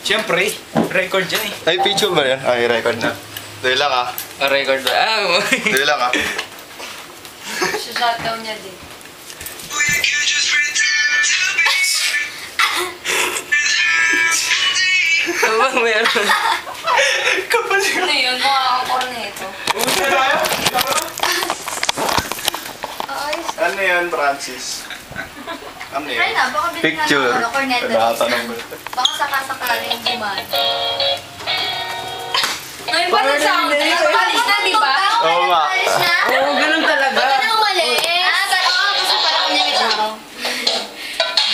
Siyempre, record yan eh. Ay, picture ba yan? Ay, record na. Dahil lang ah. Record ba? Dahil lang ah. Shutdown niya din. Ano ba meron? Kapal yun. Ano yun? Mukha akong corneto. Ano yan, Francis? Ano yan? Ay na, baka bilhin Picture. na ng corneto. Nakatanong ba? Baka sakasakaling gumaan. Ngayon pa na sound. Palis na, di ba? Oo nga. Palis na? Oo, ganun talaga. Huwag ka na umalis. Kasi parang kanya may tao.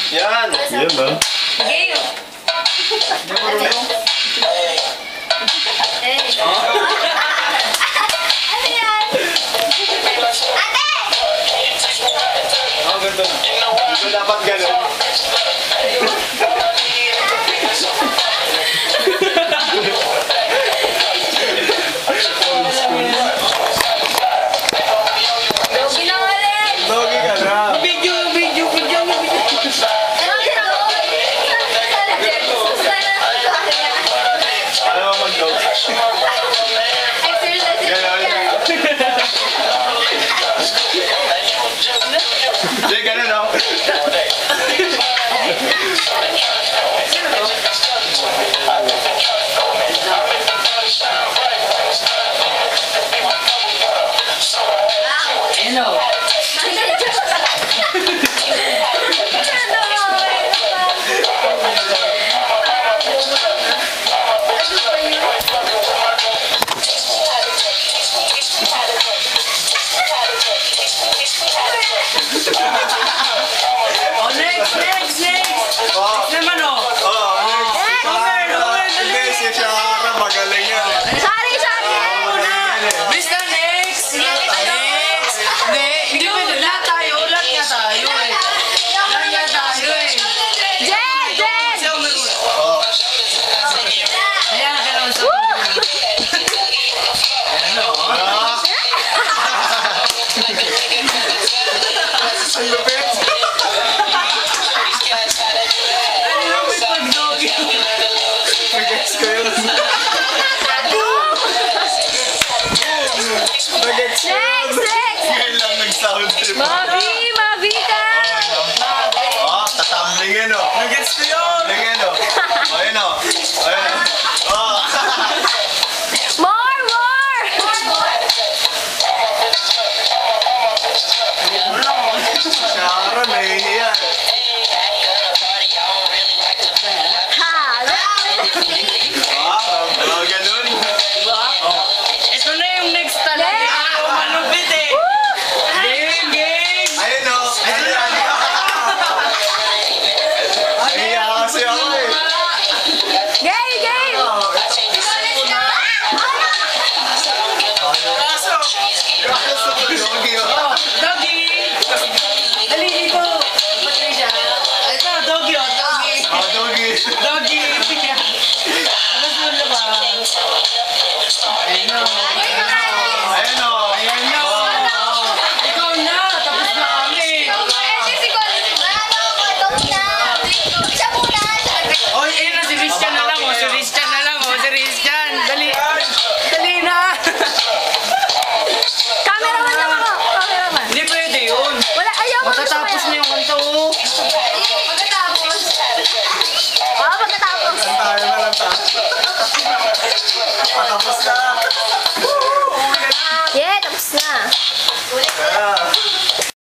Yan! Yan ba? Game. Ano yan? Ate! Oh, ganda. Ito dapat gano'n. Dogi na ulit! Dogi ka na. Video. Ano mo mag-dogi? Jay, gano'n no? Ano? Oh, next! Naman oh! Hindi, si Shara magaling yan. Sorry! Mr. Next! Hindi pwede. Lahat nga tayo eh. Jen! Ayan, gano'n sa ano? Ang lupit. Ano yung may pag-dogi? Mag-gets ko yun. Mag-gets ko yun. Ngayon lang nag-sound trip. Mavi ka! Oh, tatamblingin o. Nag-gets ko yun! Tingin o. Ayun o. Ayun o. Oh. More! Shara, nahihiya. Ganun. Ito na yung next talaga. Ayaw malupit eh. Game! Ayun o. Ayun. Nahihiya kasi ako eh. Game! Kaso, yogi o. Doggy! Dali dito! Patricia. Ito, doggy oh, doggy. Oh, doggy. Doggy! Ano sila ba? Ayun o. Ayun o. Ayan na. Ikaw na! Tapos na kami. Oy, ayun na, si Christian na lang oh. Si Christian. Dali na! Cameraman! Hindi pwede yun. Wala, ayaw mo Matatapos na yung kanto oh. Pagkatapos. Tayo na lang tayo. Patapos na. Yeah, tapos na. Yeah.